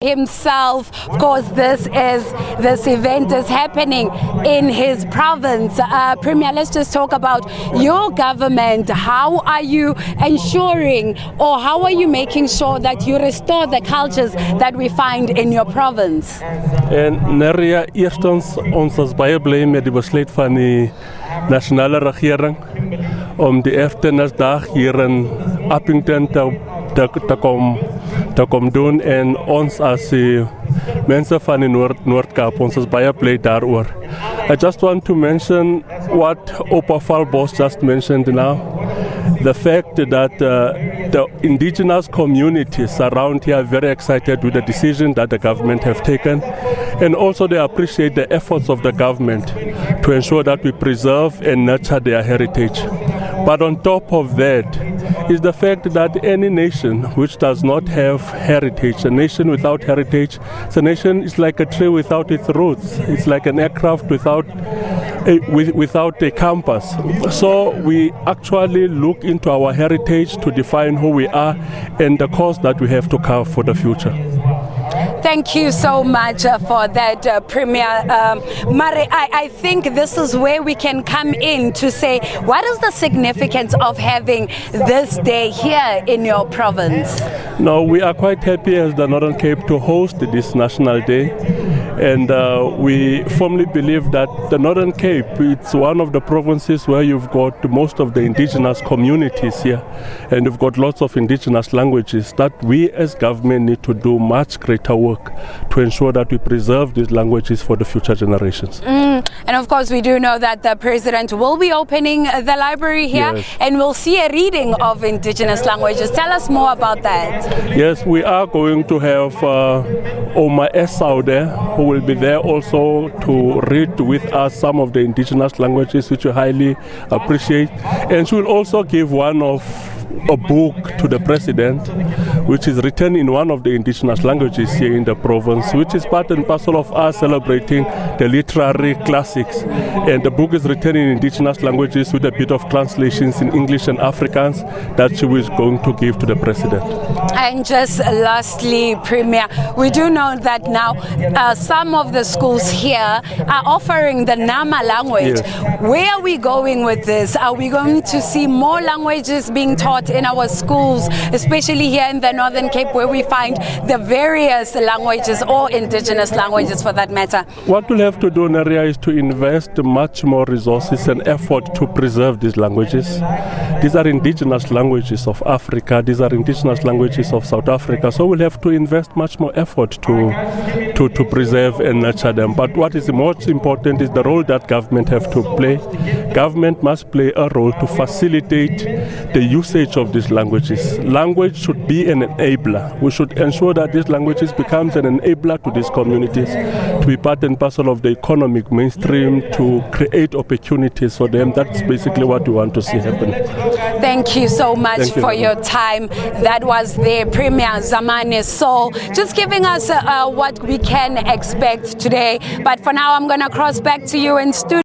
himself. Of course, this event is happening in his province. Premier, let's just talk about your government. How are you ensuring, or how are you making sure that you restore the cultures that we find in your province? En Neria, eerstens ons is baie bly met die besluit van die nasionale regering om die erfenisdag hier in Upington te kom doen, en ons as mense van die Noord-Kaap, ons is baie bly daaroor. I just want to mention what Opa Falbos just mentioned now. The fact that the indigenous communities around here are very excited with the decision that the government have taken, and also they appreciate the efforts of the government to ensure that we preserve and nurture their heritage. But on top of that is the fact that any nation which does not have heritage, a nation without heritage, it's a nation is like a tree without its roots. It's like an aircraft without a compass. So we actually look into our heritage to define who we are and the cost that we have to carve for the future. Thank you so much for that, Premier. Mare, I think this is where we can come in to say, what is the significance of having this day here in your province? No, we are quite happy as the Northern Cape to host this National Day. And we firmly believe that the Northern Cape, it's one of the provinces where you've got most of the indigenous communities here, and you've got lots of indigenous languages that we as government need to do much greater work to ensure that we preserve these languages for the future generations. And of course, we do know that the President will be opening the library here, yes, and we'll see a reading of indigenous languages. Tell us more about that. Yes, we are going to have Oma Esau there, who will be there also to read with us some of the indigenous languages, which we highly appreciate. And she will also give a book to the President, which is written in one of the indigenous languages here in the province, which is part and parcel of us celebrating the literary classics. And the book is written in indigenous languages with a bit of translations in English and Afrikaans that she was going to give to the President. And just lastly, Premier, we do know that now some of the schools here are offering the Nama language. Yes. Where are we going with this? Are we going to see more languages being taught in our schools, especially here in the Northern Cape, where we find the various languages, or indigenous languages for that matter? What we'll have to do, Neria, is to invest much more resources and effort to preserve these languages. These are indigenous languages of Africa. These are indigenous languages of South Africa. So we'll have to invest much more effort to preserve and nurture them. But what is most important is the role that government have to play. Government must play a role to facilitate the usage of these languages. Language should be an enabler. We should ensure that these languages becomes an enabler to these communities, to be part and parcel of the economic mainstream, to create opportunities for them. That's basically what we want to see happen. Thank you so much for your time. That was the Premier Zamani Saul, just giving us what we can expect today. But for now, I'm going to cross back to you in studio.